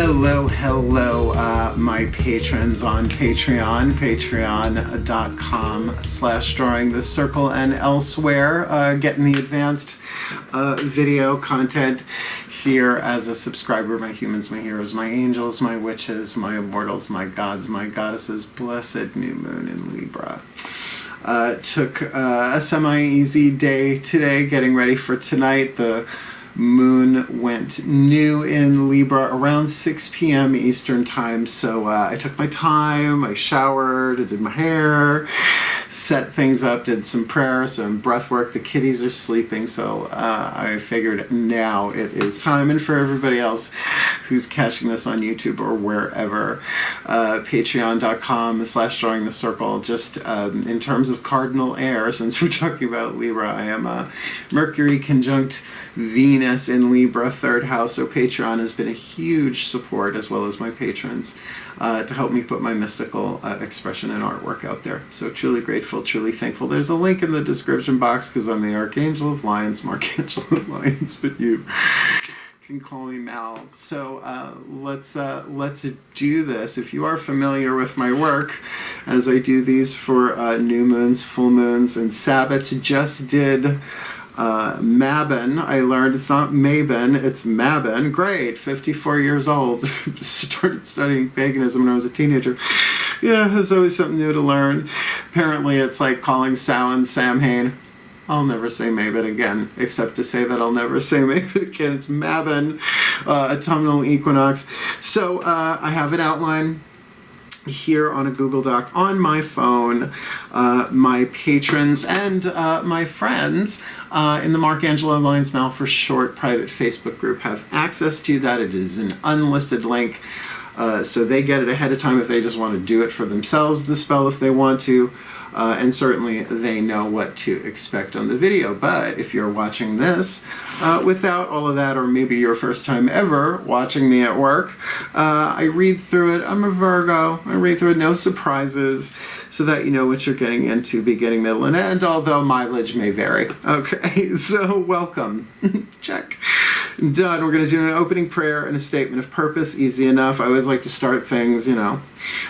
Hello, my patrons on Patreon, patreon.com/drawing the circle and elsewhere, getting the advanced video content here as a subscriber. My humans, my heroes, my angels, my witches, my immortals, my gods, my goddesses, blessed new moon in Libra. Took a semi-easy day today, getting ready for tonight. The moon went new in Libra around 6 p.m. Eastern time, so I took my time, I showered, I did my hair, set things up, did some prayer, some breath work. The kitties are sleeping, so I figured now it is time. And for everybody else who's catching this on YouTube or wherever, patreon.com/drawing the circle. Just in terms of cardinal air, since we're talking about Libra, I am Mercury conjunct Venus in Libra, 3rd house, so Patreon has been a huge support, as well as my patrons, to help me put my mystical expression and artwork out there. So truly grateful, truly thankful. There's a link in the description box, because I'm the Archangel of Lyons, Markangelo of Lyons, but you can call me Mal. So let's do this. If you are familiar with my work, as I do these for new moons, full moons, and Sabbats, just did Mabon. I learned it's not Mabon, it's Mabon. Great, 54 years old. Started studying paganism when I was a teenager. Yeah, there's always something new to learn. Apparently it's like calling Samhain Samhain. I'll never say Mabon again, except to say that I'll never say Mabon again. It's Mabon, autumnal equinox. So I have an outline here on a Google Doc on my phone. My patrons and my friends in the Angelo Lyons Mal for short private Facebook group have access to that. It is an unlisted link, so they get it ahead of time if they just want to do it for themselves, the spell, if they want to. And certainly they know what to expect on the video. But if you're watching this without all of that, or maybe your first time ever watching me at work, I read through it. I'm a Virgo. I read through it, no surprises, so that you know what you're getting into, beginning, middle, and end, although mileage may vary. Okay, so welcome. Check. Done. We're going to do an opening prayer and a statement of purpose. Easy enough. I always like to start things,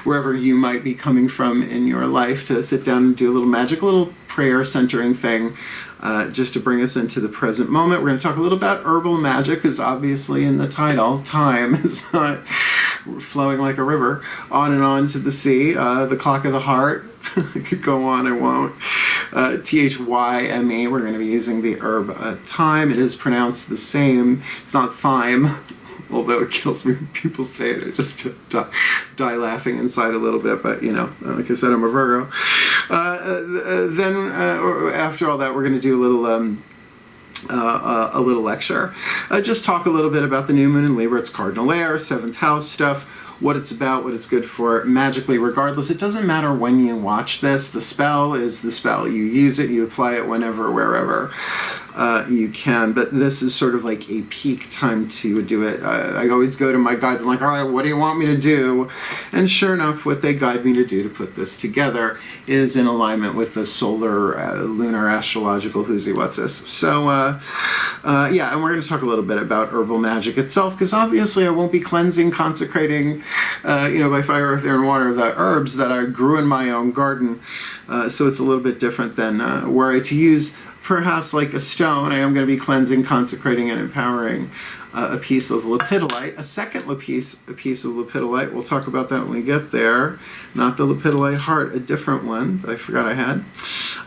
wherever you might be coming from in your life, to sit down and do a little magic, a little prayer centering thing, just to bring us into the present moment. We're going to talk a little about herbal magic, because obviously in the title, time is not flowing like a river on and on to the sea. The clock of the heart. I could go on, I won't. Thyme. We're going to be using the herb thyme. It is pronounced the same. It's not thyme, although it kills me when people say it. I just die laughing inside a little bit. But like I said, I'm a Virgo. Then after all that, we're going to do a little lecture. Just talk a little bit about the new moon in Libra. It's cardinal air, 7th house stuff. What it's about, what it's good for, magically, regardless. It doesn't matter when you watch this. The spell is the spell. You use it, you apply it whenever, wherever you can. But this is sort of like a peak time to do it. I always go to my guides. I'm like, all right, what do you want me to do? And sure enough, what they guide me to do to put this together is in alignment with the solar, lunar, astrological who's what's this. So, yeah, and we're going to talk a little bit about herbal magic itself, because obviously I won't be cleansing, consecrating, by fire, earth, air, and water, the herbs that I grew in my own garden. So it's a little bit different than were I to use perhaps like a stone. I am going to be cleansing, consecrating, and empowering a piece of lepidolite, a second piece of lepidolite. We'll talk about that when we get there. Not the lepidolite heart, a different one that I forgot I had.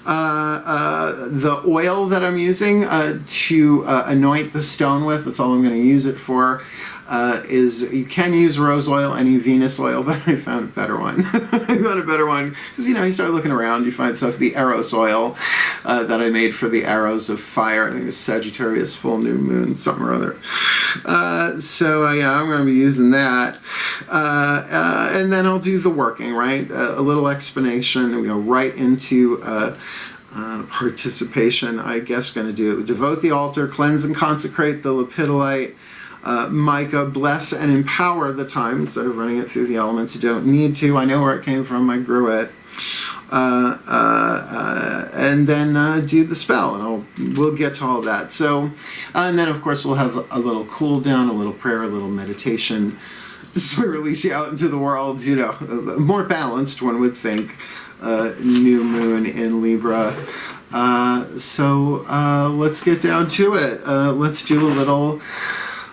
The oil that I'm using to anoint the stone with, that's all I'm going to use it for, is, you can use rose oil, any Venus oil, but I found a better one. Because, you start looking around, you find stuff, the Eros oil that I made for the arrows of fire. I think it was Sagittarius, full new moon, something or other. Yeah, I'm going to be using that. And then I'll do the working, right? A little explanation, and we go right into participation. I guess going to do devote the altar, cleanse and consecrate the lepidolite, mica, bless and empower the thyme instead of running it through the elements. You don't need to. I know where it came from. I grew it. And then do the spell, and we'll get to all that. So, and then of course we'll have a little cool down, a little prayer, a little meditation, So I release you out into the world, you know, more balanced, one would think. New moon in Libra. So let's get down to it. Let's do a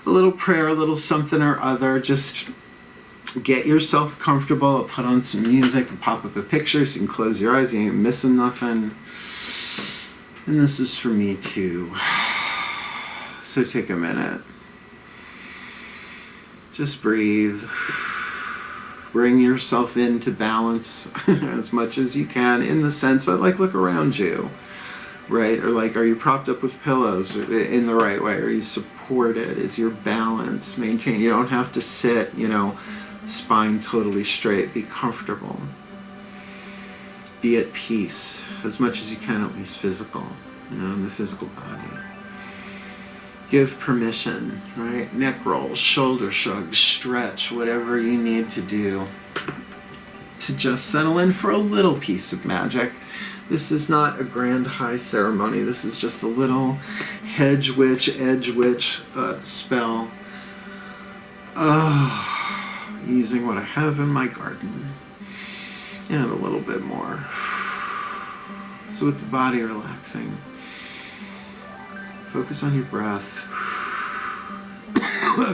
little prayer, a little something or other. Just get yourself comfortable. I'll put on some music and pop up a picture so you can close your eyes. You ain't missing nothing. And this is for me too. So take a minute. Just breathe. Bring yourself into balance as much as you can, in the sense that, like, look around you, right? Or like, are you propped up with pillows in the right way? Are you supported? Is your balance maintained? You don't have to sit, you know, spine totally straight. Be comfortable. Be at peace as much as you can, at least physical, you know, in the physical body. Give permission, right? Neck rolls, shoulder shrugs, stretch, whatever you need to do to just settle in for a little piece of magic. This is not a grand high ceremony. This is just a little hedge witch, edge witch spell. Using what I have in my garden. And a little bit more. So with the body relaxing, focus on your breath.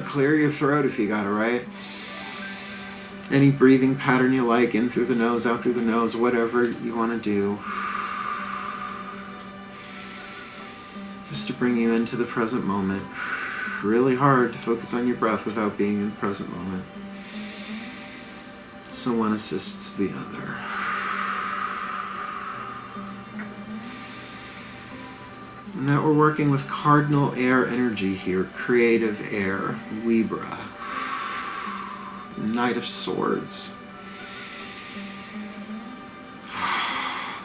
Clear your throat if you got it, right? Any breathing pattern you like, in through the nose, out through the nose, whatever you want to do. Just to bring you into the present moment. Really hard to focus on your breath without being in the present moment. So one assists the other. And that we're working with cardinal air energy here, creative air, Libra, Knight of Swords.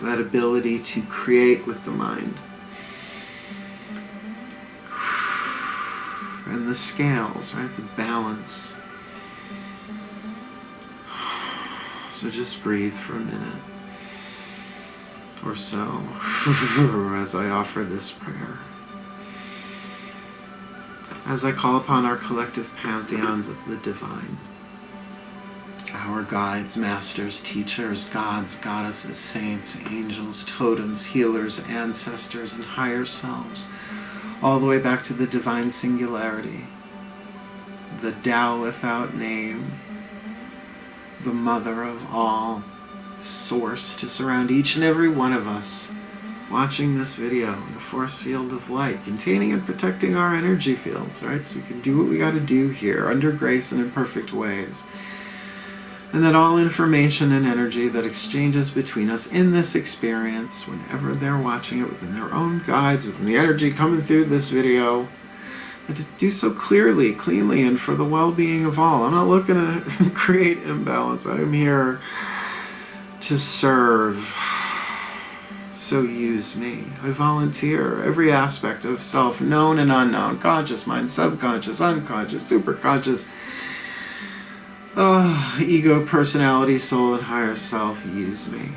That ability to create with the mind. And the scales, right? The balance. So just breathe for a minute or so as I offer this prayer. As I call upon our collective pantheons of the divine, our guides, masters, teachers, gods, goddesses, saints, angels, totems, healers, ancestors, and higher selves, all the way back to the divine singularity, the Tao without name, the mother of all, source to surround each and every one of us watching this video in a force field of light, containing and protecting our energy fields, right? So we can do what we got to do here under grace and in perfect ways. And that all information and energy that exchanges between us in this experience, whenever they're watching it within their own guides, within the energy coming through this video, and to do so clearly, cleanly, and for the well-being of all. I'm not looking to create imbalance. I am here to serve. So use me. I volunteer every aspect of self, known and unknown, conscious mind, subconscious, unconscious, superconscious, ego, personality, soul, and higher self. Use me.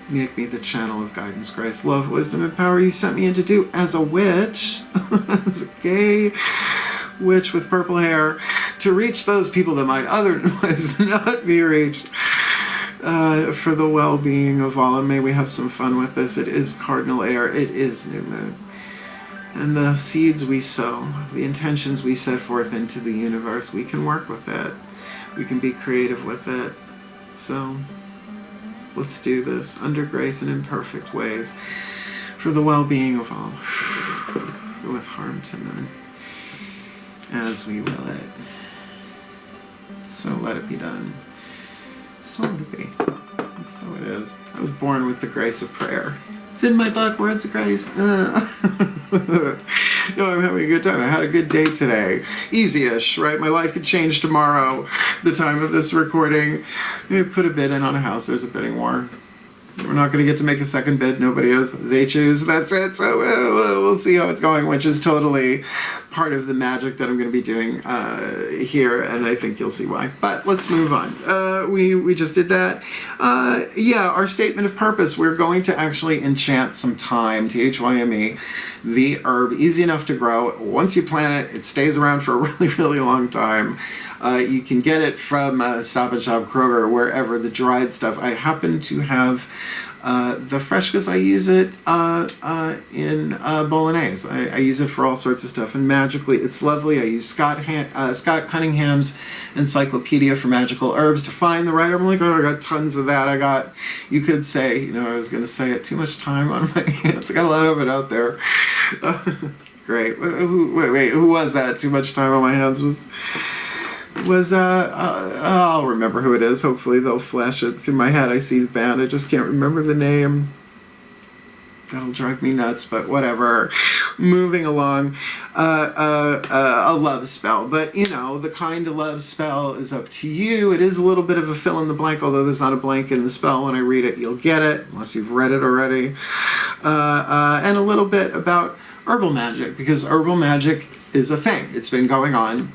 Make me the channel of guidance, grace, love, wisdom, and power you sent me in to do as a witch, as a gay witch with purple hair, to reach those people that might otherwise not be reached, for the well-being of all. And may we have some fun with this. It is cardinal air. It is new moon. And the seeds we sow, the intentions we set forth into the universe, we can work with it. We can be creative with it. So let's do this under grace and in perfect ways for the well-being of all, with harm to none, as we will it. So let it be done. So let it be. And so it is. I was born with the grace of prayer. It's in my book, Words of Grace. No, I'm having a good time. I had a good day today. Easy-ish, right? My life could change tomorrow, the time of this recording. Maybe put a bid in on a house. There's a bidding war. We're not going to get to make a second bid. Nobody is. They choose. That's it. So we'll see how it's going, which is totally part of the magic that I'm going to be doing here, and I think you'll see why. But let's move on. We just did that. Yeah, our statement of purpose. We're going to actually enchant some thyme, T-H-Y-M-E, the herb, easy enough to grow. Once you plant it, it stays around for a really, really long time. You can get it from Stop and Shop, Kroger, wherever, the dried stuff. I happen to have the fresh because I use it in bolognese. I use it for all sorts of stuff, and magically it's lovely. I use Scott Cunningham's Encyclopedia for Magical Herbs to find the right herb. I'm like, oh, I got tons of that. You could say, you know, I was going to say it, too much time on my hands. I got a lot of it out there. Great. Wait, who was that? Too much time on my hands was I'll remember who it is. Hopefully they'll flash it through my head. I see the band. I just can't remember the name. That'll drive me nuts, but whatever. Moving along. A love spell. But, you know, the kind of love spell is up to you. It is a little bit of a fill in the blank, although there's not a blank in the spell. When I read it, you'll get it, unless you've read it already. And a little bit about herbal magic, because herbal magic is a thing. It's been going on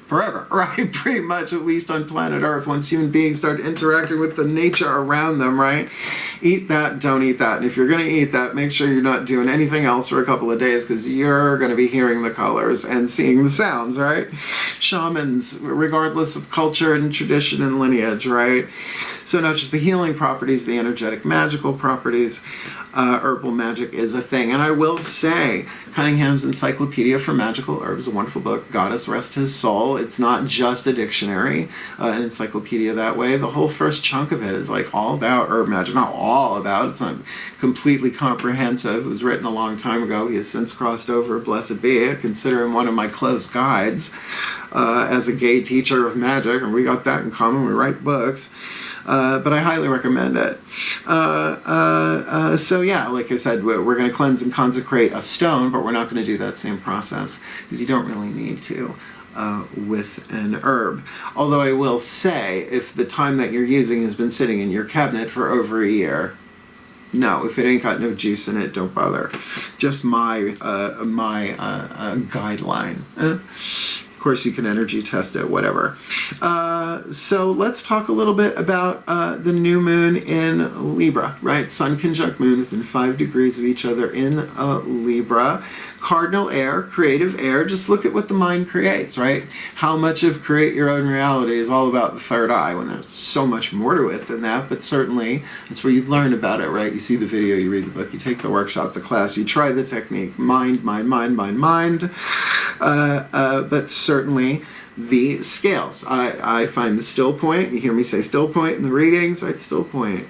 forever, right? Pretty much, at least on planet Earth, once human beings start interacting with the nature around them, right? Eat that, don't eat that. And if you're going to eat that, make sure you're not doing anything else for a couple of days, because you're going to be hearing the colors and seeing the sounds, right? Shamans, regardless of culture and tradition and lineage, right? So not just the healing properties, the energetic magical properties, herbal magic is a thing. And I will say, Cunningham's Encyclopedia for Magical Herbs, a wonderful book. Goddess rest his soul. It's not just a dictionary, an encyclopedia that way. The whole first chunk of it is like all about herb magic. Not all about. It's not completely comprehensive. It was written a long time ago. He has since crossed over. Blessed be. I consider him one of my close guides as a gay teacher of magic, and we got that in common. We write books. But I highly recommend it. So yeah, like I said, we're going to cleanse and consecrate a stone, but we're not going to do that same process because you don't really need to with an herb. Although I will say, if the time that you're using has been sitting in your cabinet for over a year, no, if it ain't got no juice in it, don't bother. Just my guideline. Of course, you can energy test it, whatever. So let's talk a little bit about the new moon in Libra, right? Sun conjunct moon within 5 degrees of each other in Libra. Cardinal air, creative air. Just look at what the mind creates, right? How much of create your own reality is all about the third eye, when there's so much more to it than that, but certainly that's where you learn about it, right? You see the video, you read the book, you take the workshop, the class, you try the technique. Mind, mind, mind, mind, mind. But certainly the scales. I find the still point. You hear me say still point in the readings, right? Still point.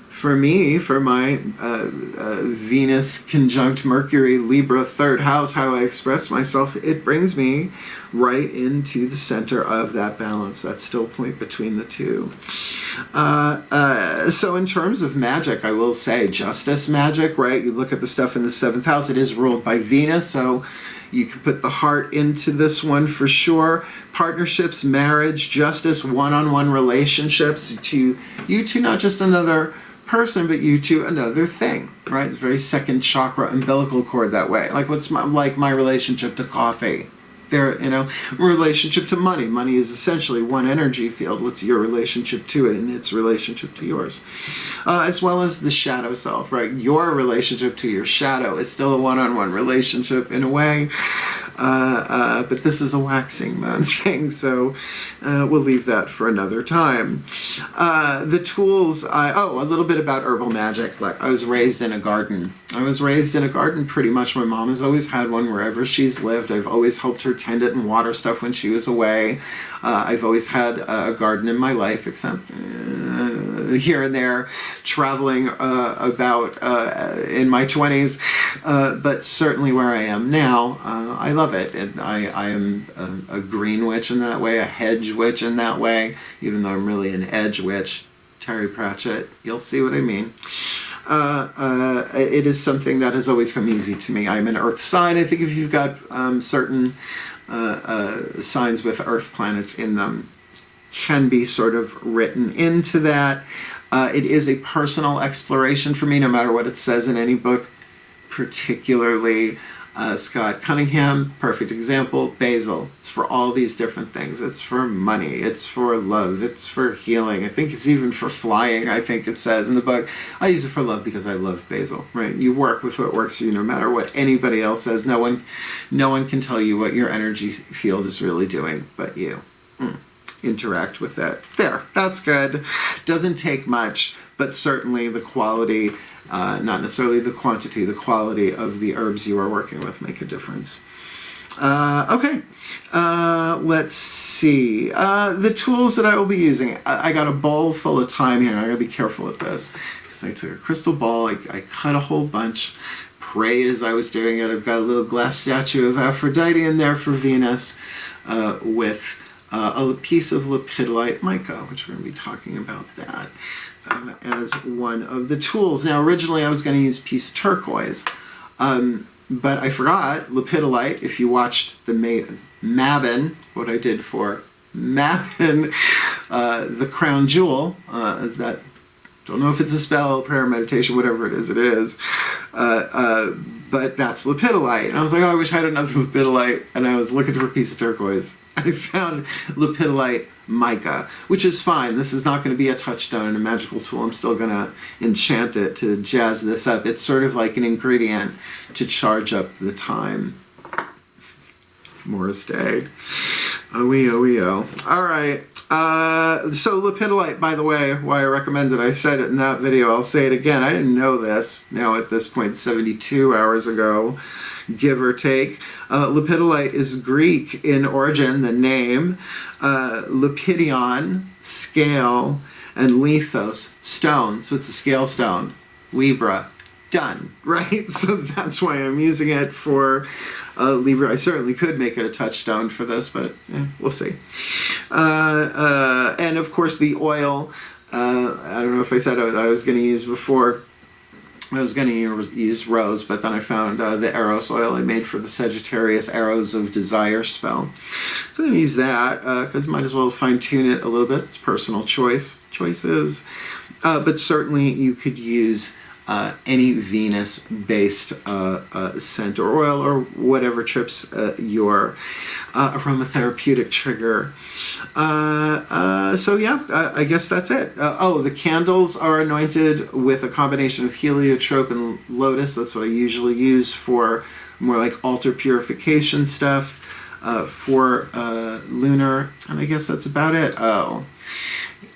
For me, for my Venus conjunct Mercury Libra third house, how I express myself, it brings me right into the center of that balance, that still point between the two. So in terms of magic, I will say justice magic, right? You look at the stuff in the 7th house, it is ruled by Venus, so you can put the heart into this one for sure. Partnerships, marriage, justice, one-on-one relationships to you two, not just another person, but you to another thing, right? It's very second chakra, umbilical cord that way. Like what's my relationship to coffee? There, you know, relationship to money. Money is essentially one energy field. What's your relationship to it and its relationship to yours? As well as the shadow self, right? Your relationship to your shadow is still a one-on-one relationship in a way. But this is a waxing moon thing, so we'll leave that for another time. The tools, a little bit about herbal magic. Like, I was raised in a garden. Pretty much. My mom has always had one wherever she's lived. I've always helped her tend it and water stuff when she was away. I've always had a garden in my life, except here and there, traveling about in my 20s. But certainly where I am now, I love it. I am a green witch in that way, a hedge witch in that way, even though I'm really an edge witch. Terry Pratchett, you'll see what I mean. It is something that has always come easy to me. I'm an earth sign. I think if you've got certain signs with earth planets in them, can be sort of written into that. It is a personal exploration for me, no matter what it says in any book, particularly Scott Cunningham, perfect example. Basil. It's for all these different things. It's for money. It's for love. It's for healing. I think it's even for flying, I think it says in the book. I use it for love because I love basil, right? You work with what works for you no matter what anybody else says. No one can tell you what your energy field is really doing but you. Interact with that. There. That's good. Doesn't take much, but certainly the quality, not necessarily the quantity, the quality of the herbs you are working with make a difference. Okay, let's see. The tools that I will be using. I got a bowl full of thyme here, and I gotta be careful with this because I took a crystal ball, I cut a whole bunch, prayed as I was doing it. I've got a little glass statue of Aphrodite in there for Venus, with a piece of lepidolite mica, which we're going to be talking about that as one of the tools. Now, originally I was going to use a piece of turquoise, but I forgot lepidolite. If you watched the Mabin, what I did for Mabin, the crown jewel, that, don't know if it's a spell, prayer, meditation, whatever it is, but that's lepidolite. And I was like, oh, I wish I had another lepidolite, and I was looking for a piece of turquoise. I found lepidolite mica, which is fine. This is not going to be a touchstone and a magical tool. I'm still going to enchant it to jazz this up. It's sort of like an ingredient to charge up the time. Morris Day. Oh. All right. So lepidolite, by the way, why I recommend it, I said it in that video, I'll say it again. I didn't know this. Now at this point, 72 hours ago, give or take. Lepidolite is Greek in origin, the name. Lepidion, scale, and lithos, stone. So it's a scale stone. Libra, done, right? So that's why I'm using it for Libra. I certainly could make it a touchstone for this, but we'll see. And of course the oil, I don't know if I said I was going to use before. I was going to use rose, but then I found the Eros oil I made for the Sagittarius Arrows of Desire spell. So I'm going to use that because might as well fine-tune it a little bit. It's personal choices. But certainly you could use any Venus-based scent or oil or whatever trips your aromatherapeutic trigger. So yeah, I guess that's it. The candles are anointed with a combination of heliotrope and lotus. That's what I usually use for more like altar purification stuff for Lunar. And I guess that's about it.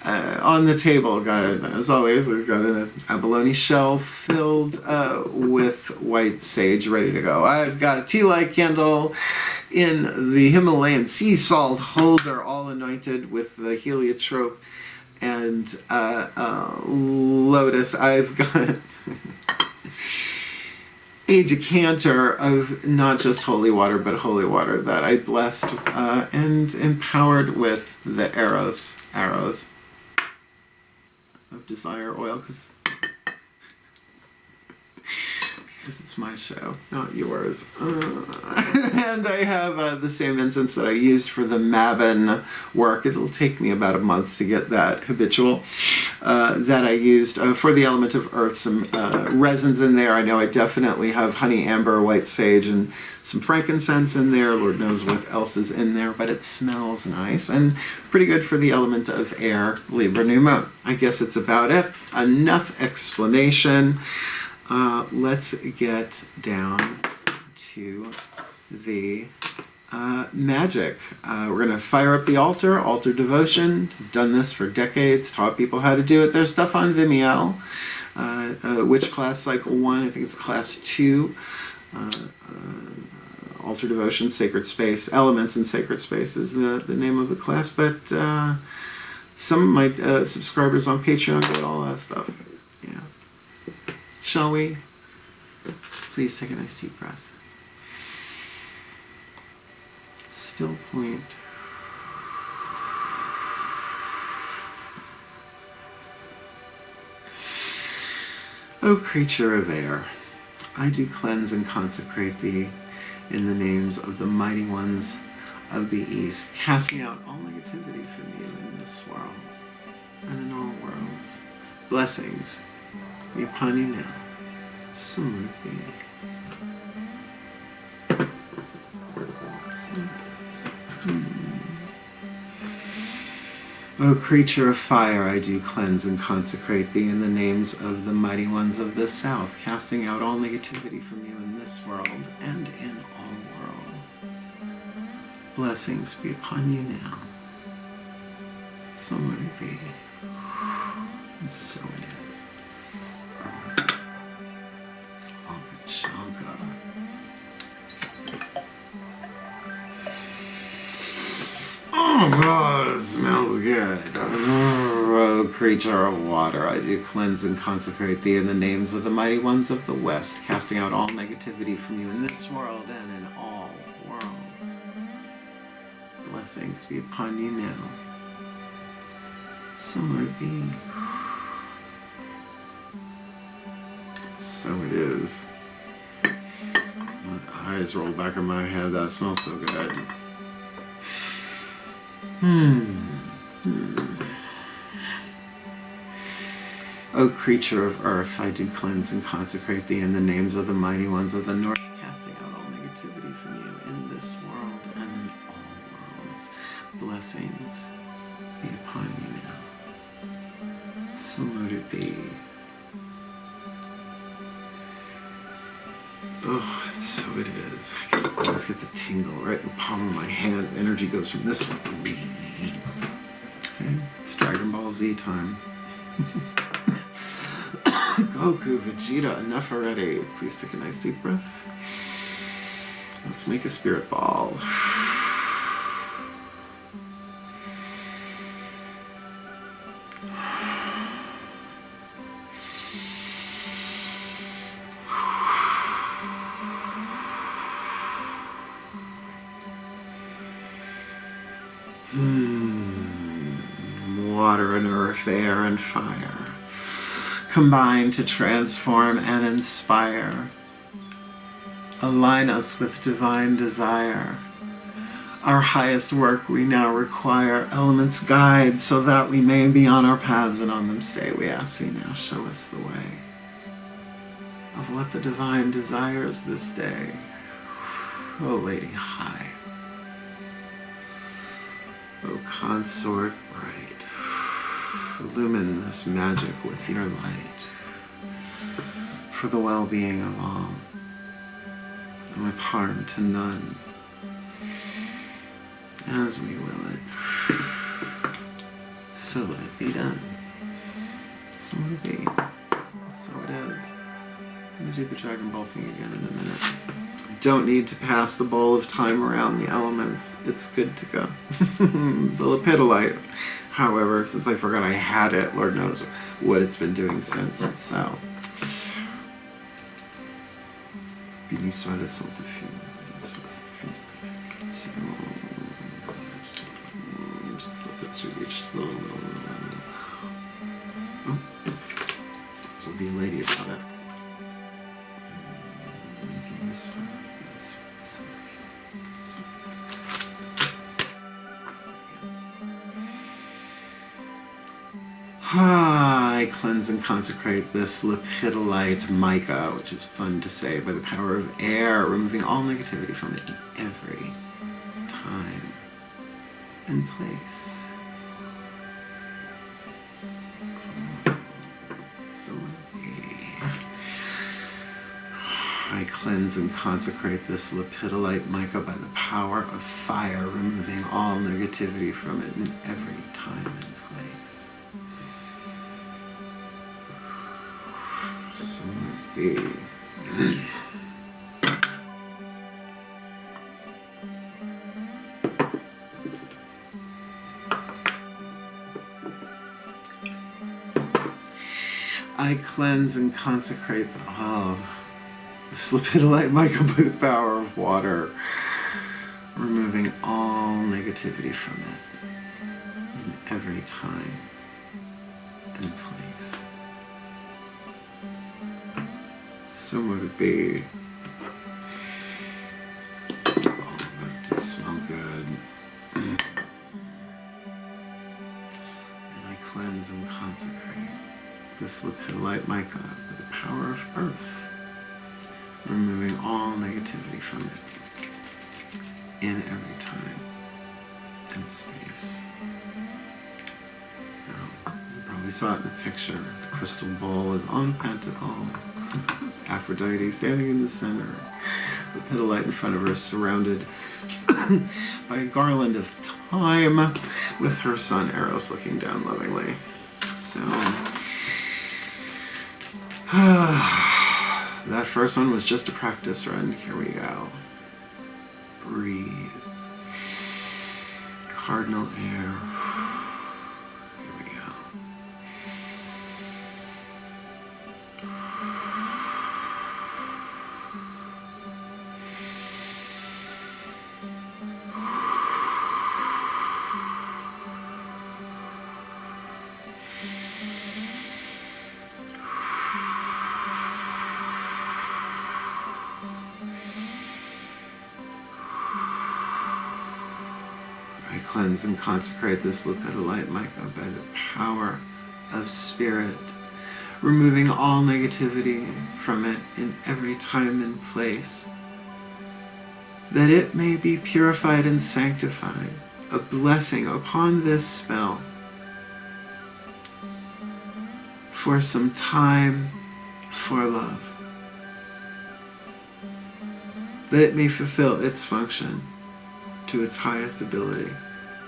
On the table, as always, we've got an abalone shell filled with white sage ready to go. I've got a tea light candle in the Himalayan sea salt holder, all anointed with the heliotrope and lotus. I've got a decanter of not just holy water, but holy water that I blessed and empowered with the arrows of desire oil, because it's my show, not yours. And I have the same incense that I used for the Mabin work. It'll take me about a month to get that habitual that I used for the element of earth. Some resins in there. I know I definitely have honey, amber, white sage, and some frankincense in there. Lord knows what else is in there, but it smells nice and pretty good for the element of air, Libra New Moon. I guess it's about it. Enough explanation. Let's get down to the magic. We're going to fire up the altar devotion. Done this for decades, taught people how to do it. There's stuff on Vimeo. Which class? Cycle 1, I think it's class 2. Altar devotion, sacred space, elements in sacred space is the name of the class. But some of my subscribers on Patreon get all that stuff. Yeah. Shall we? Please take a nice deep breath. Still point. O creature of air, I do cleanse and consecrate thee in the names of the mighty ones of the East, casting out all negativity from you in this world and in all worlds. Blessings be upon you now. Smoothie. O creature of fire, I do cleanse and consecrate thee in the names of the mighty ones of the south, casting out all negativity from you in this world and in all worlds. Blessings be upon you now. So would it be. And so it is. All the chakra. Oh God, it smells good. Oh, creature of water, I do cleanse and consecrate thee in the names of the mighty ones of the west, casting out all negativity from you in this world and in all worlds. Blessings be upon you now. So would it be. So it is. My eyes roll back in my head. That smells so good. O creature of earth, I do cleanse and consecrate thee in the names of the mighty ones of the north, casting out all negativity from you in this world and in all worlds. Blessings be upon you now. So mote it be. Oh, and so it is. I can always get the tingle right in the palm of my hand. Energy goes from this one. Okay, it's Dragon Ball Z time. Goku, Vegeta, enough already. Please take a nice deep breath. Let's make a spirit ball. Water and earth, air and fire combine to transform and inspire. Align us with divine desire. Our highest work we now require. Elements guide so that we may be on our paths and on them stay. We ask thee now, show us the way of what the divine desires this day. O Lady High, O Consort Bright, illumine this magic with your light for the well-being of all and with harm to none, as we will it. So let it be done. So let it be. So it is. I'm going to do the Dragon Ball thing again in a minute. Don't need to pass the bowl of time around the elements. It's good to go. The lepidolite, however, since I forgot I had it, Lord knows what it's been doing since. So, so be a lady about it. I cleanse and consecrate this lepidolite mica, which is fun to say, by the power of air, removing all negativity from it in every time and place. I cleanse and consecrate this lepidolite mica by the power of fire, removing all negativity from it in every time and place. So I cleanse and consecrate this lepidolite mica by the power of water, removing all negativity from it in every time and place. So would it be. Oh, that does smell good. And I cleanse and consecrate this lepidolite mica by the power of earth, removing all negativity from it in every time and space. we saw it in the picture. The crystal bowl is on pentacle. Aphrodite standing in the center. The petalite in front of her, surrounded by a garland of thyme, with her son Eros looking down lovingly. So, that first one was just a practice run. Here we go. Breathe. Cardinal air. Here we go. I cleanse and consecrate this lepidolite mica by the power of spirit, removing all negativity from it in every time and place, that it may be purified and sanctified, a blessing upon this spell for some time for love, that it may fulfill its function to its highest ability,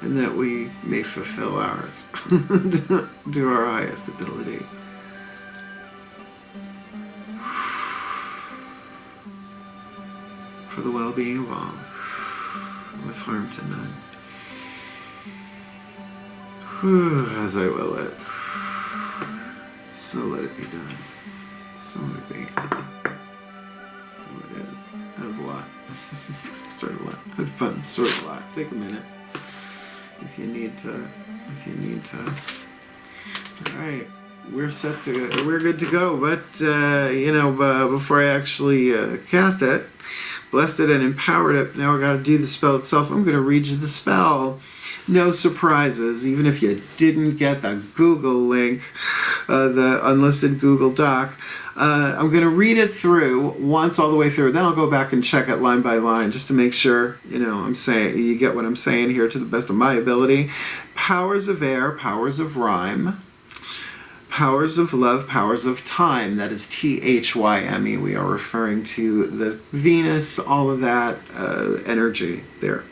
and that we may fulfill ours to our highest ability. For the well-being of all, with harm to none. As I will it, so let it be done. So let it be. So it is. That was a lot. Started a lot. Had fun. Sort of a lot. Take a minute if you need to. All right, we're set to. We're good to go. But before I actually cast it, blessed it and empowered it. Now I got to do the spell itself. I'm going to read you the spell. No surprises, even if you didn't get the Google link, the unlisted Google Doc. I'm going to read it through once all the way through. Then I'll go back and check it line by line just to make sure, I'm saying, you get what I'm saying here to the best of my ability. Powers of air, powers of rhyme, powers of love, powers of time. That is THYME. We are referring to the Venus, all of that energy there.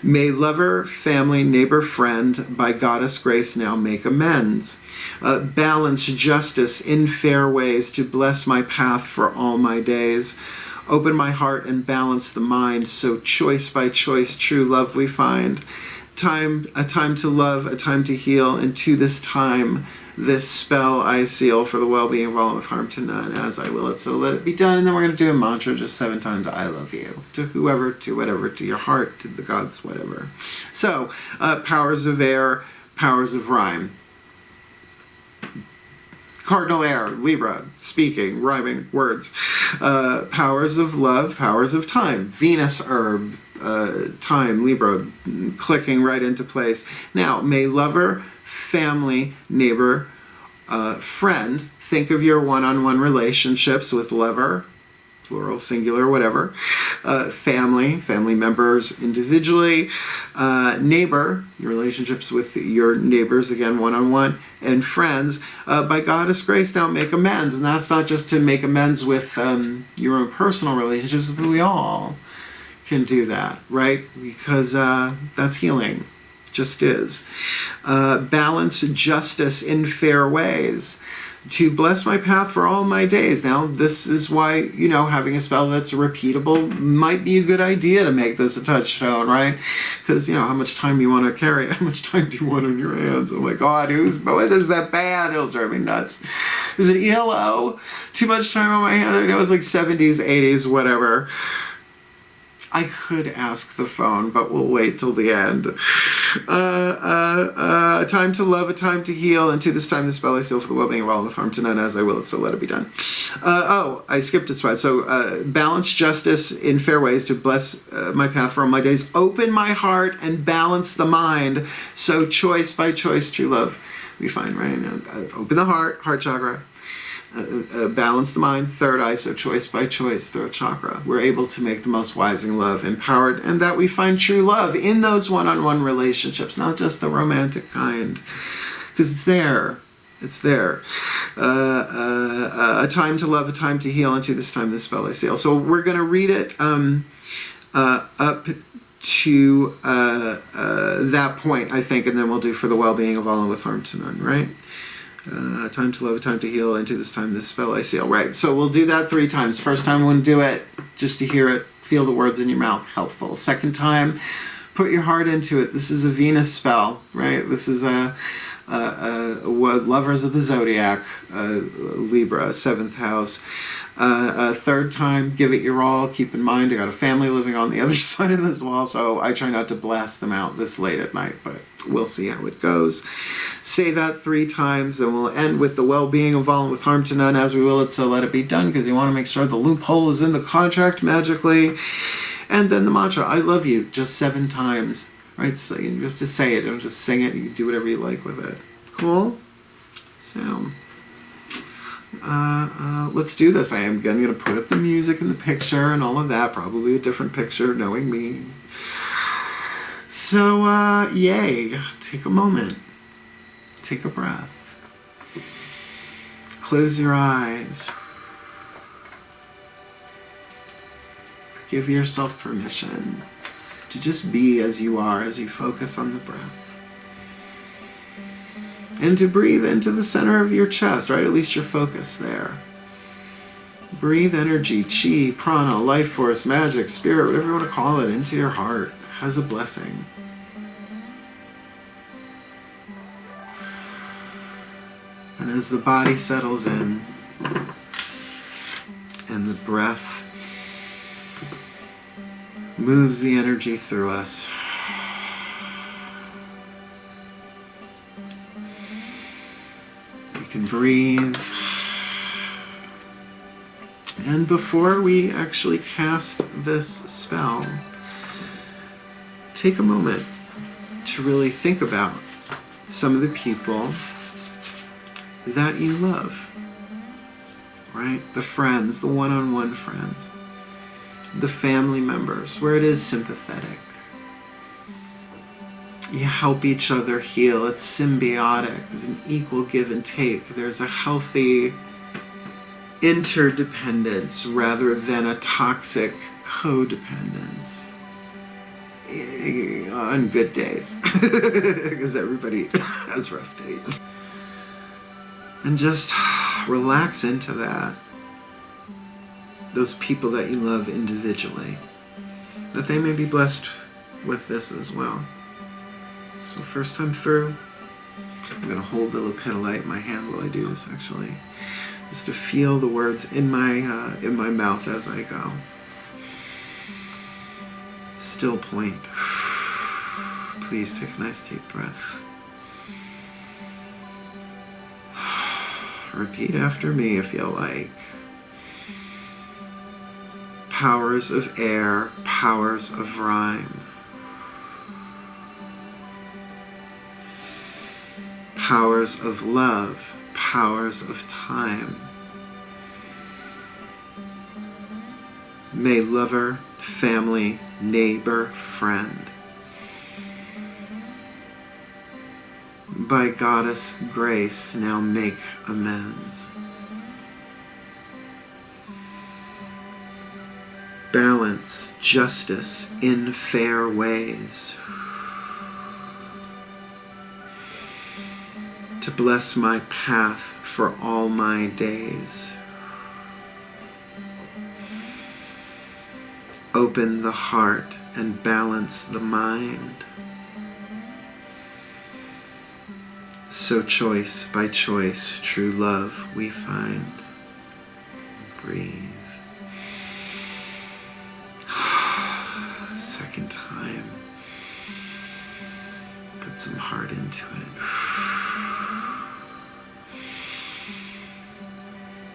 May lover, family, neighbor, friend, by goddess grace now make amends. Balance justice in fair ways to bless my path for all my days. Open my heart and balance the mind, so choice by choice true love we find. A time to love, a time to heal, and to this time, this spell I seal for the well-being of all with harm to none, as I will it, so let it be done. And then we're going to do a mantra just 7 times, I love you, to whoever, to whatever, to your heart, to the gods, whatever. So, powers of air, powers of rhyme. Cardinal air, Libra, speaking, rhyming words. Powers of love, powers of time. Venus herb, time, Libra, clicking right into place. Now, may lover, family, neighbor, friend, think of your one-on-one relationships with lover, plural, singular, whatever, family members individually, neighbor, your relationships with your neighbors, again, one-on-one, and friends, by goddess grace now make amends. And that's not just to make amends with your own personal relationships, but we all can do that, right? Because that's healing. Just is. Balance justice in fair ways to bless my path for all my days. Now, this is why, having a spell that's repeatable might be a good idea to make this a touchstone, right? Because, how much time you want to carry, how much time do you want on your hands? Oh my God, what is that bad? It'll drive me nuts. Is it ELO? Too much time on my hands? I know it's like 70s, 80s, whatever. I could ask the phone, but we'll wait till the end. A time to love, a time to heal, and to this time the spell I seal for the well-being of all with harm to none, as I will it, so let it be done. I skipped a spot. So, balance justice in fair ways to bless my path for all my days. Open my heart and balance the mind, so choice by choice true love we find, right? Open the heart chakra. Balance the mind, third eye, so choice by choice, third chakra. We're able to make the most wise in love, empowered, and that we find true love in those one-on-one relationships, not just the romantic kind, because it's there. It's there. A time to love, a time to heal, unto this time this spell I seal. So we're going to read it up to that point, I think, and then we'll do for the well-being of all and with harm to none, right? Time to love, a time to heal, into this time this spell I seal. Right, so we'll do that 3 times. First time we'll do it just to hear it, feel the words in your mouth, helpful. Second time, put your heart into it. This is a Venus spell, right? This is lovers of the zodiac, Libra, 7th house. Third time, give it your all. Keep in mind, I got a family living on the other side of this wall, so I try not to blast them out this late at night, but we'll see how it goes. Say that 3 times, then we'll end with the well-being of all and with harm to none, as we will it, so let it be done, because you want to make sure the loophole is in the contract magically. And then the mantra, I love you, just 7 times. Right? So you have to say it, don't just sing it, you can do whatever you like with it. Cool? So, let's do this. I am going to put up the music and the picture and all of that, probably a different picture, knowing me. So, yay. Take a moment. Take a breath. Close your eyes. Give yourself permission to just be as you are as you focus on the breath. And to breathe into the center of your chest, right? At least your focus there. Breathe energy, chi, prana, life force, magic, spirit, whatever you want to call it, into your heart as a blessing. And as the body settles in, and the breath moves the energy through us, we can breathe. And before we actually cast this spell, take a moment to really think about some of the people that you love, right? The friends, the one-on-one friends, the family members, where it is sympathetic. You help each other heal. It's symbiotic. There's an equal give and take. There's a healthy interdependence rather than a toxic codependence. On good days, because everybody has rough days. And just relax into that. Those people that you love individually, that they may be blessed with this as well. So first time through, I'm going to hold the lapidolite in my hand while I do this, actually, just to feel the words in my mouth as I go. Still point. Please take a nice deep breath. Repeat after me if you like. Powers of air, powers of rhyme. Powers of love, powers of time. May lover, family, neighbor, friend, by goddess grace now make amends. Balance justice in fair ways, to bless my path for all my days. Open the heart and balance the mind, so choice by choice true love we find. Breathe. Second time. Put some heart into it.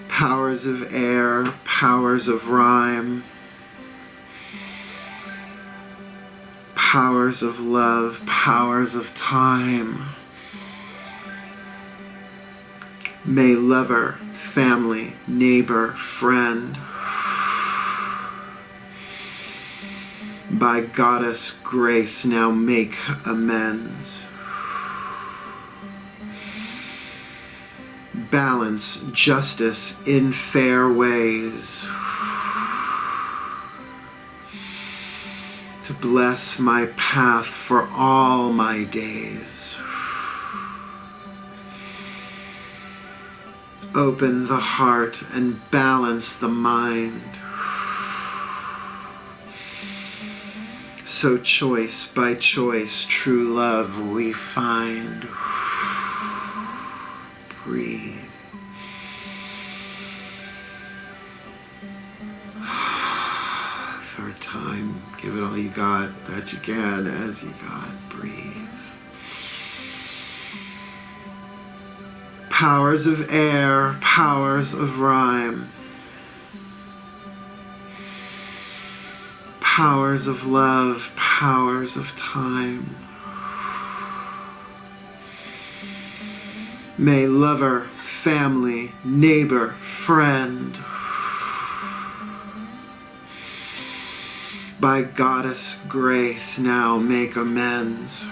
Powers of air, powers of rhyme, powers of love, powers of time. May lover, family, neighbor, friend, by goddess grace now make amends. balance justice in fair ways, to bless my path for all my days. Open the heart and balance the mind, so choice by choice true love we find. Breathe. Third time, give it all you got, that you can, as you got. Breathe. Powers of air, powers of rhyme, powers of love, powers of time. May lover, family, neighbor, friend, by goddess grace now make amends.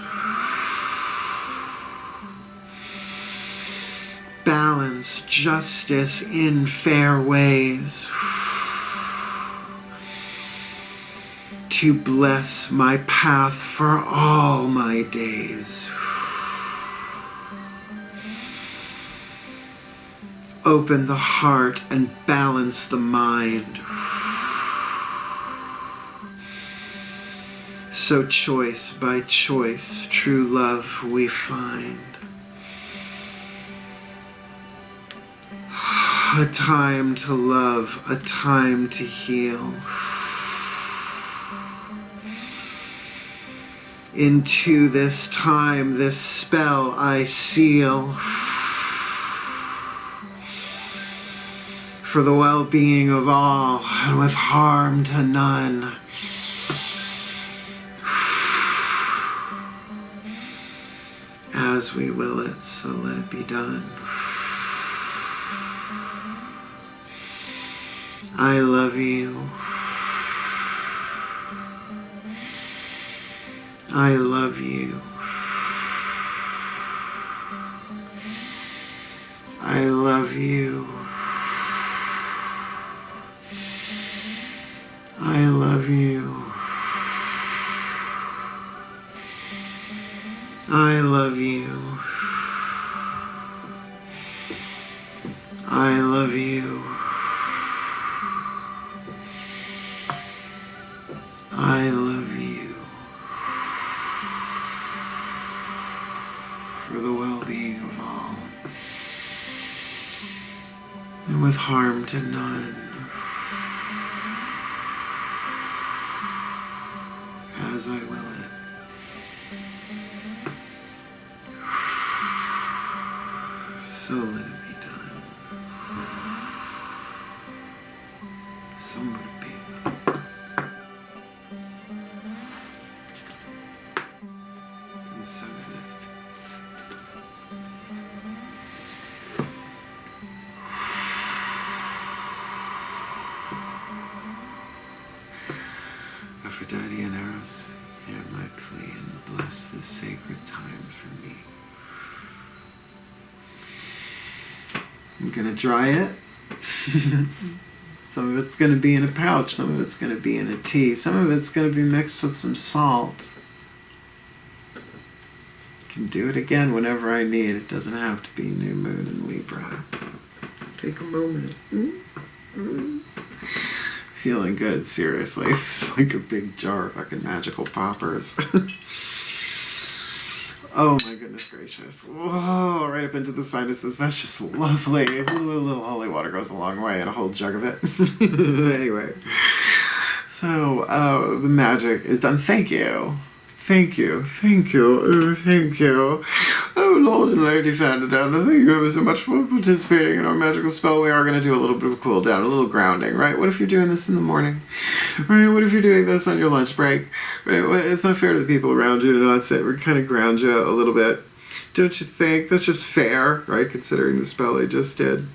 Balance justice in fair ways, to bless my path for all my days. Open the heart and balance the mind, so choice by choice true love we find. A time to love, a time to heal. Into this time, this spell I seal, for the well-being of all and with harm to none. As we will it, so let it be done. I love you. I love you. I love you. I love you. I love you. I love you. I love you. For the well-being of all, and with harm to none. As I will it. So let it be done. So let it be. And so it is. Aphrodite and Eros, hear my plea and bless this sacred time for me. I'm gonna dry it. Some of it's gonna be in a pouch, some of it's gonna be in a tea, some of it's gonna be mixed with some salt. I can do it again whenever I need. It doesn't have to be new moon in Libra. Take a moment. Feeling good, seriously. This is like a big jar of fucking magical poppers. Oh my goodness gracious. Whoa, right up into the sinuses. That's just lovely. A little holy water goes a long way, and a whole jug of it. Anyway. So, the magic is done. Thank you. Thank you. Thank you. Thank you. Oh, Lord and Lady Fandadown, thank you ever so much for participating in our magical spell. We are going to do a little bit of a cool down, a little grounding, right? What if you're doing this in the morning? Right? What if you're doing this on your lunch break? Right? It's not fair to the people around you to not sit. We're kind of ground you a little bit. Don't you think? That's just fair, right? Considering the spell I just did.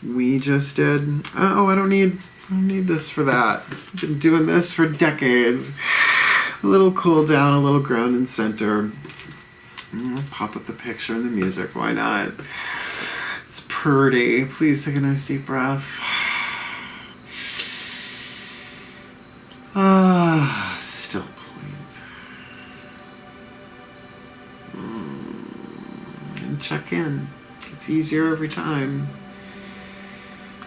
We just did. Oh, I don't need this for that. I've been doing this for decades. A little cool down, a little ground and center. Pop up the picture and the music. Why not? It's pretty. Please take a nice deep breath. Still point. And check in. It's easier every time.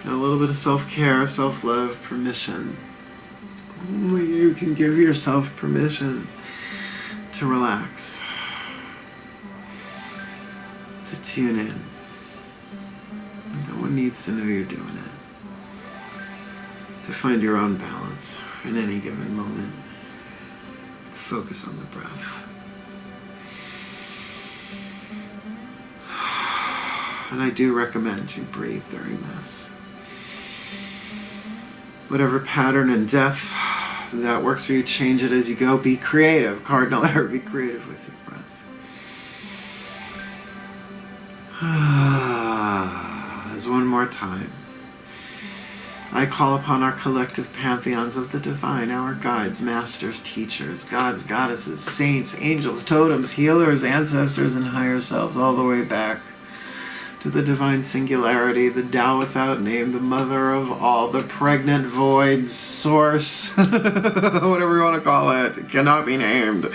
And a little bit of self-care, self-love, permission. Only you can give yourself permission to relax, to tune in. No one needs to know you're doing it. To find your own balance in any given moment. Focus on the breath. And I do recommend you breathe during this. Whatever pattern and depth that works for you, change it as you go. Be creative. Cardinal air, be creative with your breath. As one more time, I call upon our collective pantheons of the divine, our guides, masters, teachers, gods, goddesses, saints, angels, totems, healers, ancestors, and higher selves, all the way back to the divine singularity, the Tao without name, the mother of all, the pregnant void, source, whatever you want to call it, it cannot be named.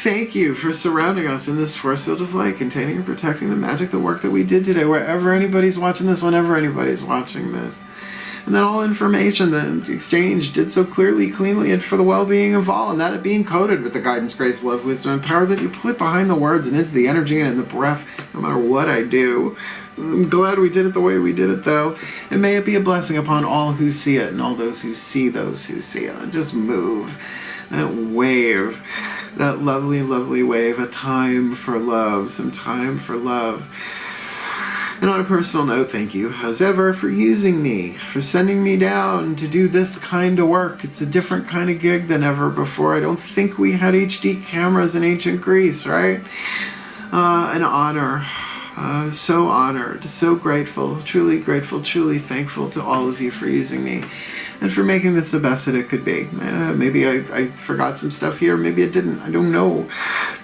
Thank you for surrounding us in this force field of light, containing and protecting the magic, the work that we did today, wherever anybody's watching this, whenever anybody's watching this. And that all information that exchanged did so clearly, cleanly, and for the well-being of all, and that it being coded with the guidance, grace, love, wisdom, and power that you put behind the words and into the energy and in the breath, no matter what I do. I'm glad we did it the way we did it, though. And may it be a blessing upon all who see it and all those who see it. And just move that wave, that lovely, lovely wave, a time for love, some time for love. And on a personal note, thank you, as ever, for using me, for sending me down to do this kind of work. It's a different kind of gig than ever before. I don't think we had HD cameras in ancient Greece, right? An honor. So honored, so grateful, truly thankful to all of you for using me and for making this the best that it could be. Maybe I forgot some stuff here, maybe I didn't, I don't know.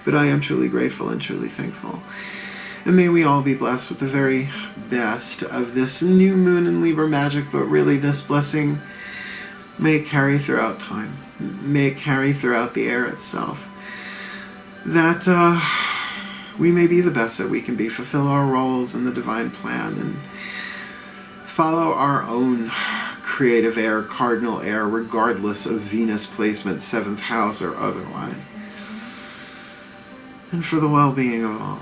But I am truly grateful and truly thankful. And may we all be blessed with the very best of this new moon in Libra magic, but really this blessing, may it carry throughout time. May it carry throughout the air itself. That we may be the best that we can be, fulfill our roles in the divine plan, and follow our own creative air, cardinal air, regardless of Venus placement, 7th house or otherwise. And for the well-being of all.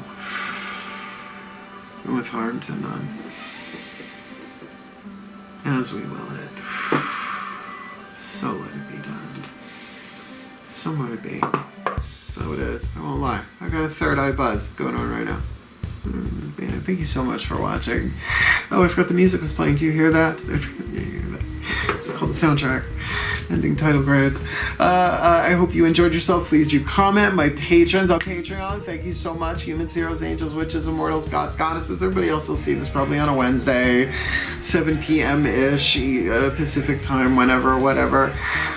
And with harm to none, as we will it. So let it be done. So let it be. So it is. I won't lie. I got a third eye buzz going on right now. Thank you so much for watching. Oh, I forgot the music was playing. Do you hear that? It's called the soundtrack. Ending title credits. I hope you enjoyed yourself. Please do comment. My patrons on Patreon, thank you so much. Humans, heroes, angels, witches, immortals, gods, goddesses. Everybody else will see this probably on a Wednesday, 7 p.m.-ish, Pacific time, whenever, whatever,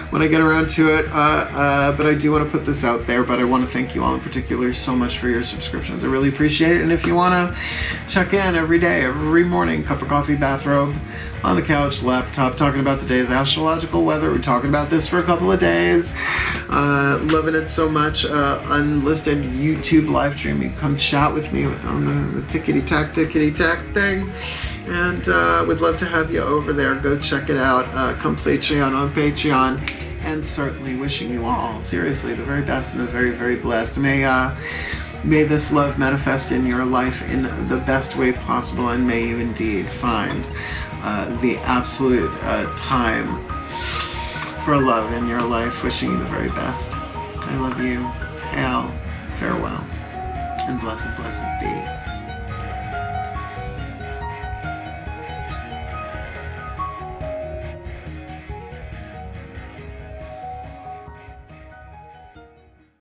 when I get around to it. But I do want to put this out there, but I want to thank you all in particular so much for your subscriptions. I really appreciate it. And if you want to check in every day, every morning, cup of coffee, bathrobe, on the couch, laptop, talking about the day's astrological weather. We're talking about this for a couple of days. Loving it so much. Unlisted YouTube live stream. You come chat with me on the tickety-tack thing. And would love to have you over there. Go check it out. Come Patreon on Patreon. And certainly wishing you all, seriously, the very best and the very, very blessed. May this love manifest in your life in the best way possible, and may you indeed find the absolute time for love in your life. Wishing you the very best. I love you. Hail, farewell, and blessed, blessed be.